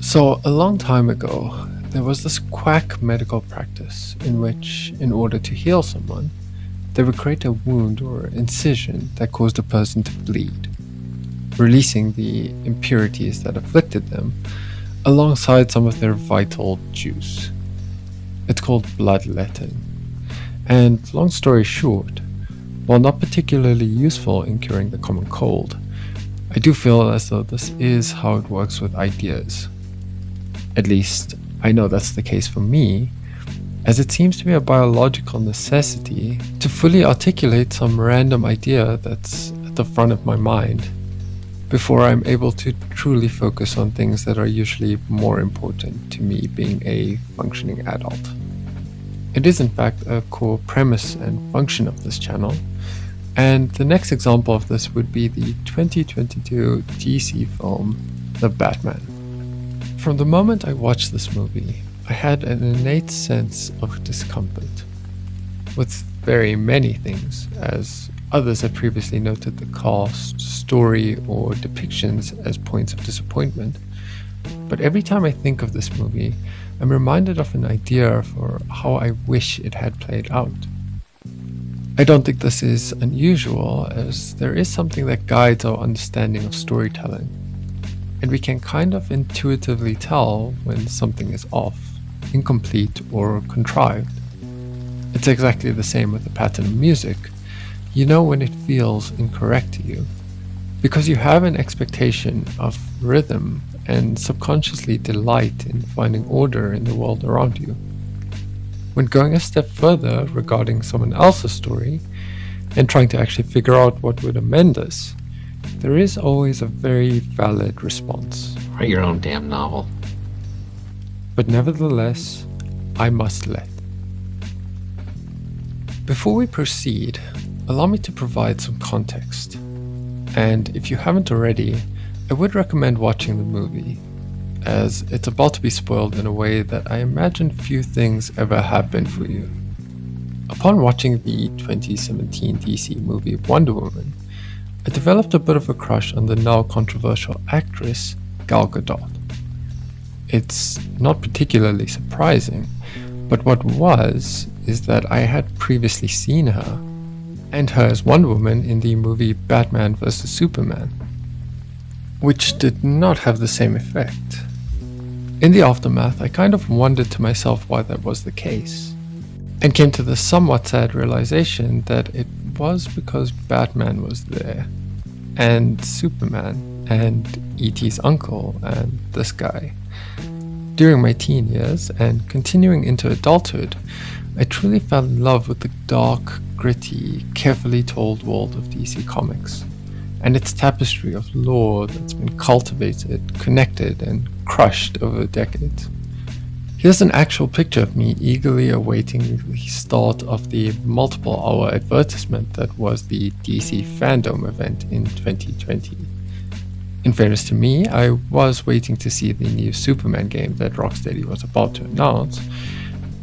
So, a long time ago, there was this quack medical practice in which, in order to heal someone, they would create a wound or incision that caused a person to bleed, releasing the impurities that afflicted them alongside some of their vital juice. It's called bloodletting. And long story short, while not particularly useful in curing the common cold, I do feel as though this is how it works with ideas. At least, I know that's the case for me, as it seems to be a biological necessity to fully articulate some random idea that's at the front of my mind before I'm able to truly focus on things that are usually more important to me being a functioning adult. It is in fact a core premise and function of this channel, and the next example of this would be the 2022 DC film, The Batman. From the moment I watched this movie, I had an innate sense of discomfort with very many things, as others have previously noted the cast, story, or depictions as points of disappointment. But every time I think of this movie, I'm reminded of an idea for how I wish it had played out. I don't think this is unusual, as there is something that guides our understanding of storytelling, and we can kind of intuitively tell when something is off, incomplete, or contrived. It's exactly the same with the pattern of music. You know when it feels incorrect to you, because you have an expectation of rhythm and subconsciously delight in finding order in the world around you. When going a step further regarding someone else's story and trying to actually figure out what would amend this, there is always a very valid response. Write your own damn novel. But nevertheless, I must let. Before we proceed, allow me to provide some context. And if you haven't already, I would recommend watching the movie, as it's about to be spoiled in a way that I imagine few things ever have been for you. Upon watching the 2017 DC movie Wonder Woman, I developed a bit of a crush on the now controversial actress Gal Gadot. It's not particularly surprising, but what was is that I had previously seen her and her as Wonder Woman in the movie Batman vs. Superman, which did not have the same effect. In the aftermath, I kind of wondered to myself why that was the case, and came to the somewhat sad realization that it was because Batman was there, and Superman, and E.T.'s uncle, and this guy. During my teen years, and continuing into adulthood, I truly fell in love with the dark, gritty, carefully told world of DC Comics, and its tapestry of lore that's been cultivated, connected, and crushed over decades. Here's an actual picture of me eagerly awaiting the start of the multiple-hour advertisement that was the DC Fandom event in 2020. In fairness to me, I was waiting to see the new Superman game that Rocksteady was about to announce,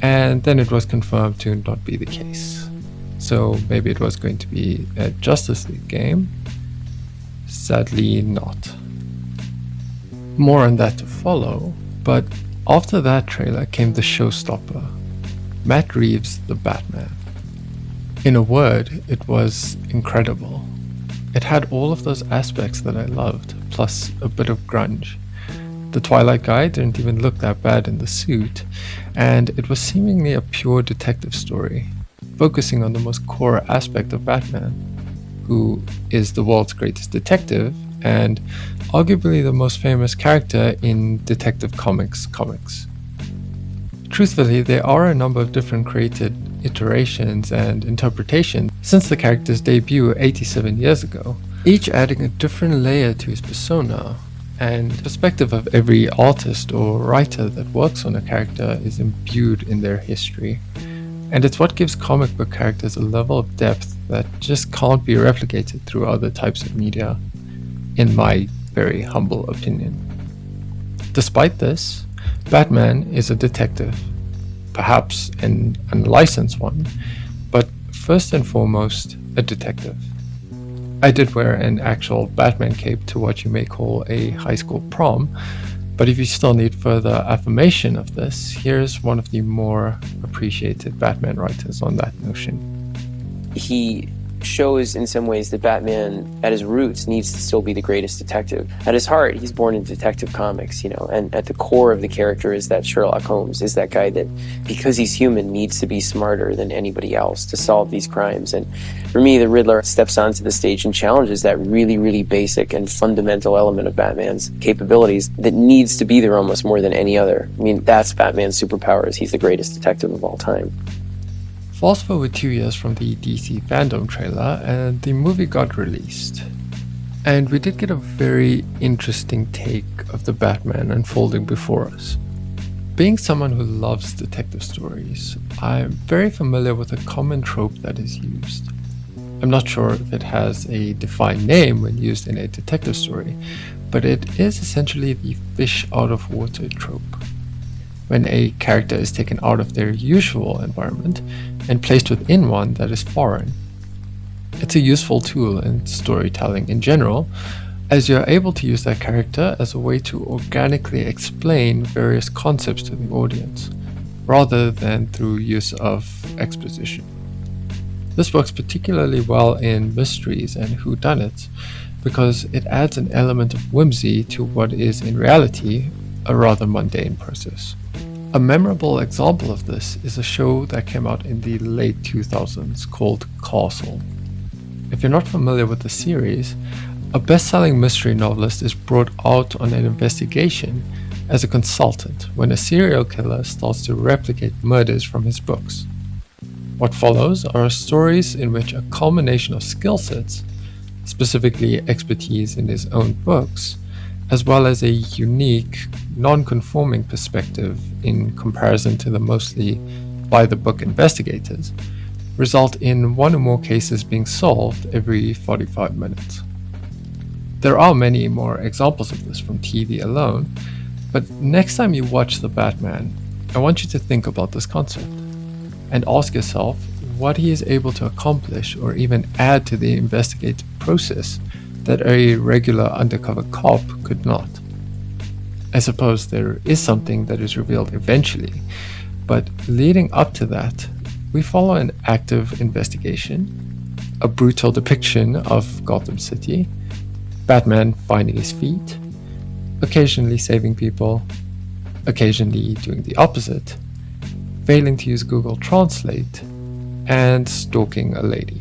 and then it was confirmed to not be the case. So maybe it was going to be a Justice League game. Sadly not. More on that to follow, but after that trailer came the showstopper, Matt Reeves' The Batman. In a word, it was incredible. It had all of those aspects that I loved, plus a bit of grunge. The Twilight guy didn't even look that bad in the suit, and it was seemingly a pure detective story, focusing on the most core aspect of Batman, who is the world's greatest detective and arguably the most famous character in Detective Comics. Truthfully, there are a number of different created iterations and interpretations since the character's debut 87 years ago, each adding a different layer to his persona, and the perspective of every artist or writer that works on a character is imbued in their history. And it's what gives comic book characters a level of depth that just can't be replicated through other types of media, in my very humble opinion. Despite this, Batman is a detective, perhaps an unlicensed one, but first and foremost, a detective. I did wear an actual Batman cape to what you may call a high school prom, But if you still need further affirmation of this, here's one of the more appreciated Batman writers on that notion. He shows in some ways that Batman, at his roots, needs to still be the greatest detective. At his heart, he's born in detective comics, and at the core of the character is that Sherlock Holmes is that guy that, because he's human, needs to be smarter than anybody else to solve these crimes. And for me, the Riddler steps onto the stage and challenges that really, really basic and fundamental element of Batman's capabilities that needs to be there almost more than any other. I mean, that's Batman's superpowers. He's the greatest detective of all time. Fast forward 2 years from the DC Fandom trailer, and the movie got released. And we did get a very interesting take of the Batman unfolding before us. Being someone who loves detective stories, I'm very familiar with a common trope that is used. I'm not sure if it has a defined name when used in a detective story, but it is essentially the fish out of water trope. When a character is taken out of their usual environment and placed within one that is foreign. It's a useful tool in storytelling in general, as you're able to use that character as a way to organically explain various concepts to the audience, rather than through use of exposition. This works particularly well in mysteries and whodunits, because it adds an element of whimsy to what is in reality a rather mundane process. A memorable example of this is a show that came out in the late 2000s called Castle. If you're not familiar with the series, a best-selling mystery novelist is brought out on an investigation as a consultant when a serial killer starts to replicate murders from his books. What follows are stories in which a combination of skill sets, specifically expertise in his own books, as well as a unique, non-conforming perspective in comparison to the mostly by-the-book investigators, result in one or more cases being solved every 45 minutes. There are many more examples of this from TV alone, but next time you watch The Batman, I want you to think about this concept and ask yourself what he is able to accomplish or even add to the investigative process that a regular undercover cop could not. I suppose there is something that is revealed eventually, but leading up to that, we follow an active investigation, a brutal depiction of Gotham City, Batman finding his feet, occasionally saving people, occasionally doing the opposite, failing to use Google Translate, and stalking a lady.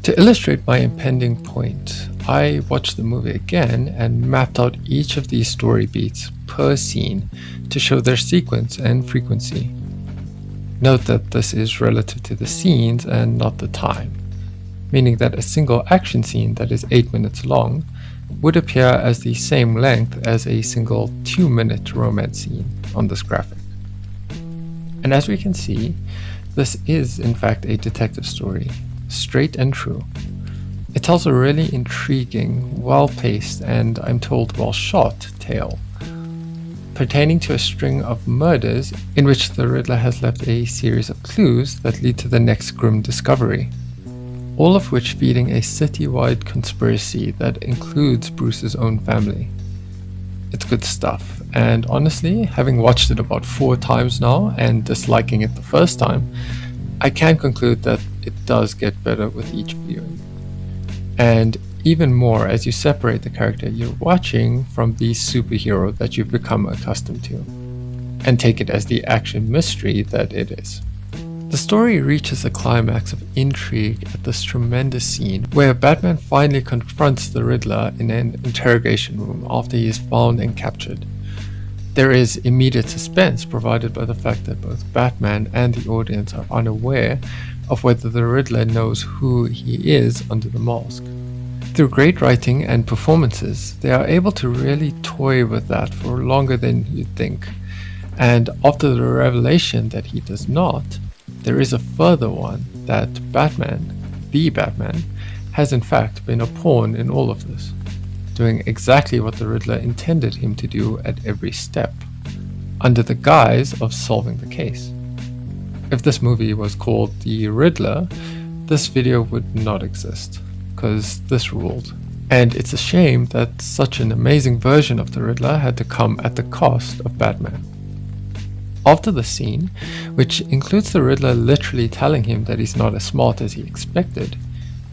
To illustrate my impending point, I watched the movie again and mapped out each of these story beats per scene to show their sequence and frequency. Note that this is relative to the scenes and not the time, meaning that a single action scene that is 8 minutes long would appear as the same length as a single 2-minute romance scene on this graphic. And as we can see, this is in fact a detective story, straight and true. It tells a really intriguing, well-paced, and I'm told well-shot tale, pertaining to a string of murders in which the Riddler has left a series of clues that lead to the next grim discovery, all of which feeding a city-wide conspiracy that includes Bruce's own family. It's good stuff, and honestly, having watched it about 4 times now and disliking it the first time, I can conclude that it does get better with each viewing. And even more as you separate the character you're watching from the superhero that you've become accustomed to, and take it as the action mystery that it is. The story reaches a climax of intrigue at this tremendous scene where Batman finally confronts the Riddler in an interrogation room after he is found and captured. There is immediate suspense provided by the fact that both Batman and the audience are unaware of whether the Riddler knows who he is under the mask. Through great writing and performances, they are able to really toy with that for longer than you'd think. And after the revelation that he does not, there is a further one that Batman, the Batman, has in fact been a pawn in all of this, doing exactly what the Riddler intended him to do at every step, under the guise of solving the case. If this movie was called The Riddler, this video would not exist, because this ruled. And it's a shame that such an amazing version of the Riddler had to come at the cost of Batman. After the scene, which includes the Riddler literally telling him that he's not as smart as he expected,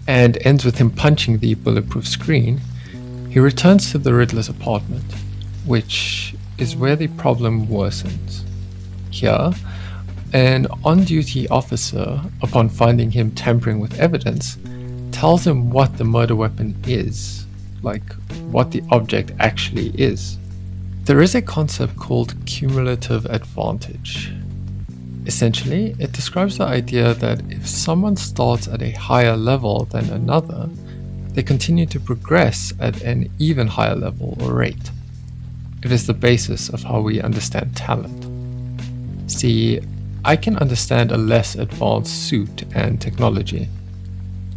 and ends with him punching the bulletproof screen, he returns to the Riddler's apartment, which is where the problem worsens. Here, an on-duty officer, upon finding him tampering with evidence, tells him what the murder weapon is, like what the object actually is. There is a concept called cumulative advantage. Essentially, it describes the idea that if someone starts at a higher level than another, they continue to progress at an even higher level or rate. It is the basis of how we understand talent. See, I can understand a less advanced suit and technology,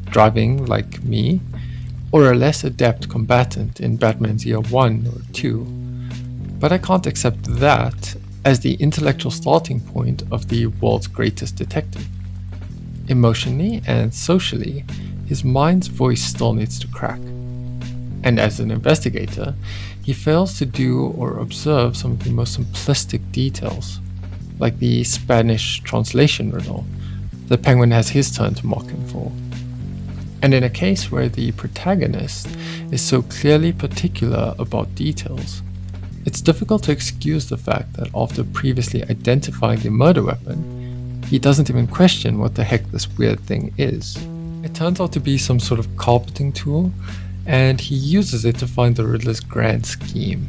driving like me, or a less adept combatant in Batman's Year 1 or 2, but I can't accept that as the intellectual starting point of the world's greatest detective. Emotionally and socially, his mind's voice still needs to crack. And as an investigator, he fails to do or observe some of the most simplistic details, like the Spanish translation riddle the Penguin has his turn to mock him for. And in a case where the protagonist is so clearly particular about details, it's difficult to excuse the fact that after previously identifying the murder weapon, he doesn't even question what the heck this weird thing is. It turns out to be some sort of carpeting tool, and he uses it to find the Riddler's grand scheme.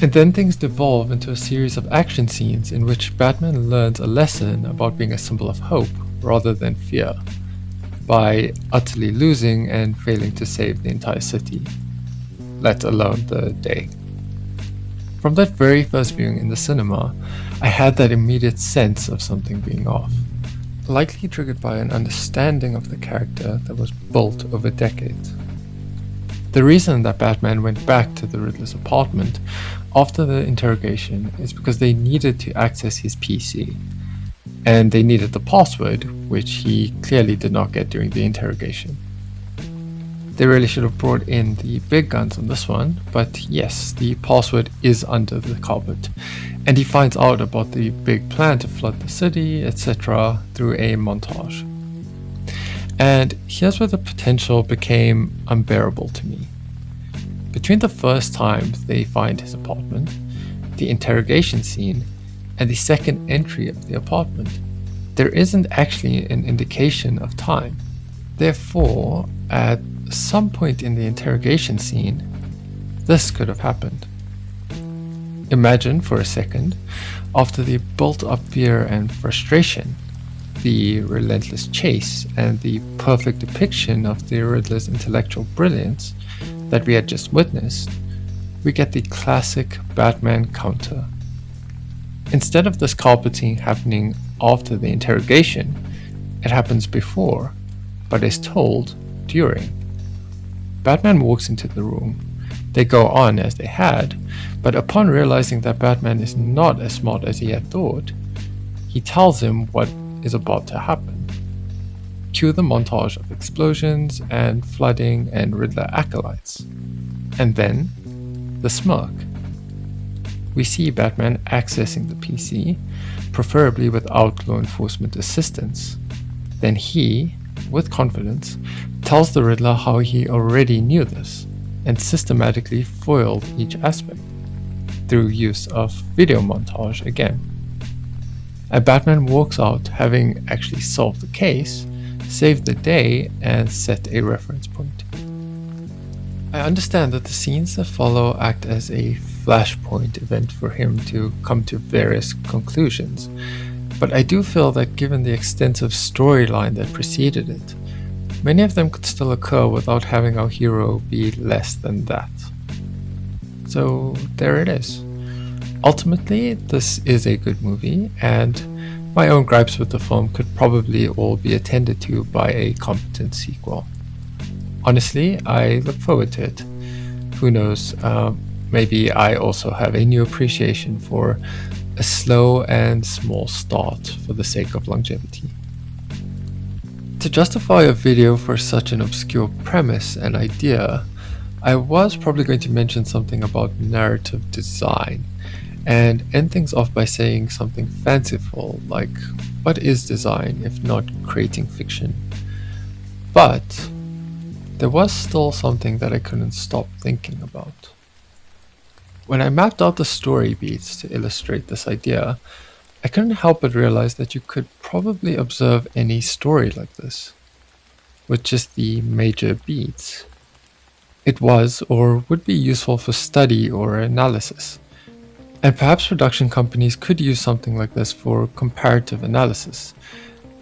And then things devolve into a series of action scenes in which Batman learns a lesson about being a symbol of hope rather than fear, by utterly losing and failing to save the entire city, let alone the day. From that very first viewing in the cinema, I had that immediate sense of something being off, likely triggered by an understanding of the character that was built over decades. The reason that Batman went back to the Riddler's apartment after the interrogation is because they needed to access his PC, and they needed the password, which he clearly did not get during the interrogation. They really should have brought in the big guns on this one, but yes, the password is under the carpet, and he finds out about the big plan to flood the city, etc. through a montage. And here's where the potential became unbearable to me. Between the first time they find his apartment, the interrogation scene, and the second entry of the apartment, there isn't actually an indication of time. Therefore, at some point in the interrogation scene, this could have happened. Imagine for a second, after the built-up fear and frustration, the relentless chase, and the perfect depiction of the Riddler's intellectual brilliance that we had just witnessed, we get the classic Batman counter. Instead of this carpeting happening after the interrogation, it happens before, but is told during. Batman walks into the room. They go on as they had, but upon realizing that Batman is not as smart as he had thought, he tells him what is about to happen. Cue the montage of explosions and flooding and Riddler acolytes. And then, the smirk. We see Batman accessing the PC, preferably without law enforcement assistance. Then he, with confidence, tells the Riddler how he already knew this, and systematically foiled each aspect, through use of video montage again. And Batman walks out having actually solved the case, saved the day, and set a reference point. I understand that the scenes that follow act as a flashpoint event for him to come to various conclusions, but I do feel that given the extensive storyline that preceded it, many of them could still occur without having our hero be less than that. So there it is. Ultimately, this is a good movie, and my own gripes with the film could probably all be attended to by a competent sequel. Honestly, I look forward to it. Who knows, maybe I also have a new appreciation for a slow and small start for the sake of longevity. To justify a video for such an obscure premise and idea, I was probably going to mention something about narrative design and end things off by saying something fanciful like, what is design if not creating fiction? But there was still something that I couldn't stop thinking about. When I mapped out the story beats to illustrate this idea, I couldn't help but realize that you could probably observe any story like this with just the major beats. It was or would be useful for study or analysis, and perhaps production companies could use something like this for comparative analysis,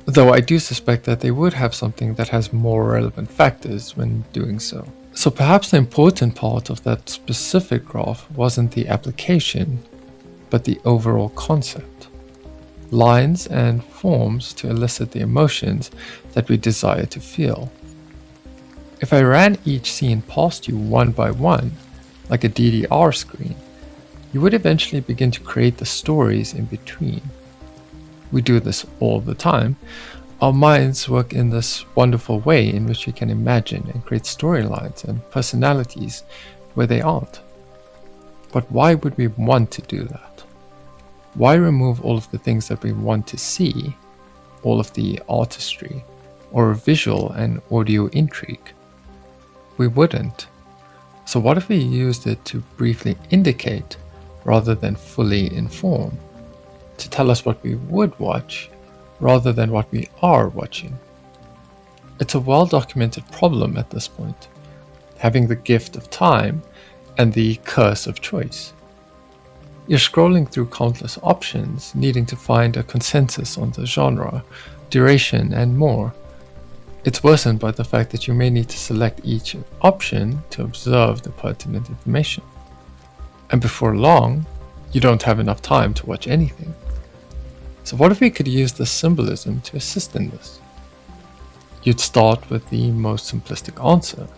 though I do suspect that they would have something that has more relevant factors when doing so. So perhaps the important part of that specific graph wasn't the application, but the overall concept. Lines and forms to elicit the emotions that we desire to feel. If I ran each scene past you one by one, like a DDR screen, you would eventually begin to create the stories in between. We do this all the time. Our minds work in this wonderful way in which we can imagine and create storylines and personalities where they aren't. But why would we want to do that? Why remove all of the things that we want to see, all of the artistry, or visual and audio intrigue? We wouldn't. So what if we used it to briefly indicate rather than fully inform? To tell us what we would watch rather than what we are watching? It's a well-documented problem at this point, having the gift of time and the curse of choice. You're scrolling through countless options, needing to find a consensus on the genre, duration, and more. It's worsened by the fact that you may need to select each option to observe the pertinent information. And before long, you don't have enough time to watch anything. So what if we could use the symbolism to assist in this? You'd start with the most simplistic answer.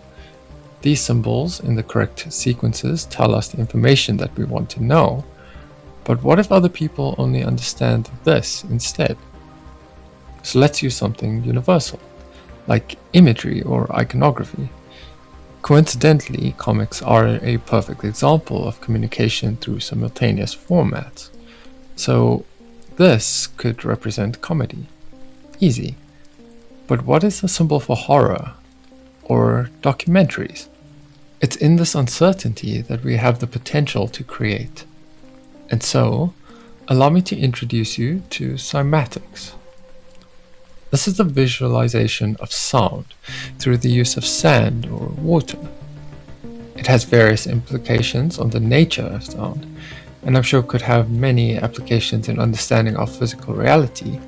These symbols in the correct sequences tell us the information that we want to know. But what if other people only understand this instead? So let's use something universal, like imagery or iconography. Coincidentally, comics are a perfect example of communication through simultaneous formats. So this could represent comedy. Easy. But what is the symbol for horror or documentaries? It's in this uncertainty that we have the potential to create. And so, allow me to introduce you to cymatics. This is the visualization of sound through the use of sand or water. It has various implications on the nature of sound, and I'm sure could have many applications in understanding our physical reality,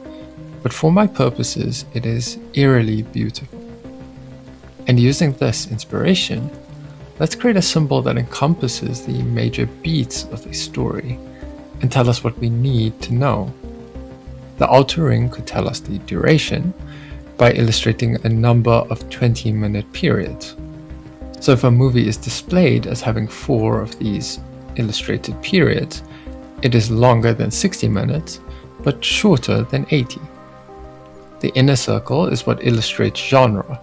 but for my purposes it is eerily beautiful. And using this inspiration, let's create a symbol that encompasses the major beats of a story and tell us what we need to know. The outer ring could tell us the duration by illustrating a number of 20-minute periods. So if a movie is displayed as having 4 of these illustrated periods, it is longer than 60 minutes, but shorter than 80. The inner circle is what illustrates genre,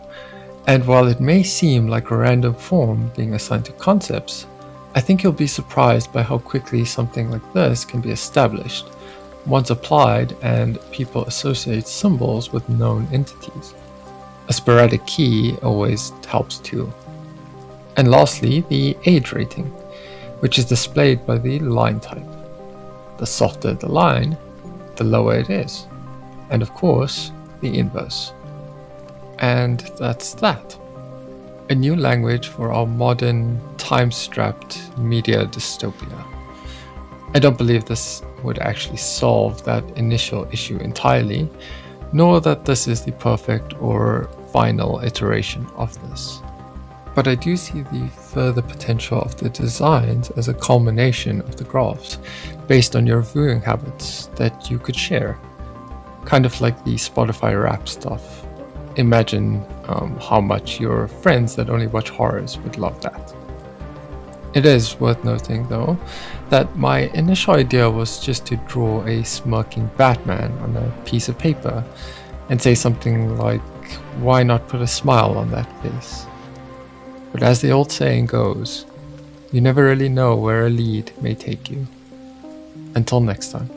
and while it may seem like a random form being assigned to concepts, I think you'll be surprised by how quickly something like this can be established, once applied and people associate symbols with known entities. A sporadic key always helps too. And lastly, the age rating, which is displayed by the line type. The softer the line, the lower it is. And of course, the inverse. And that's that. A new language for our modern, time-strapped media dystopia. I don't believe this would actually solve that initial issue entirely, nor that this is the perfect or final iteration of this. But I do see the further potential of the designs as a culmination of the graphs, based on your viewing habits that you could share. Kind of like the Spotify rap stuff. Imagine how much your friends that only watch horrors would love that. It is worth noting, though, that my initial idea was just to draw a smirking Batman on a piece of paper and say something like, why not put a smile on that face? But as the old saying goes, you never really know where a lead may take you. Until next time.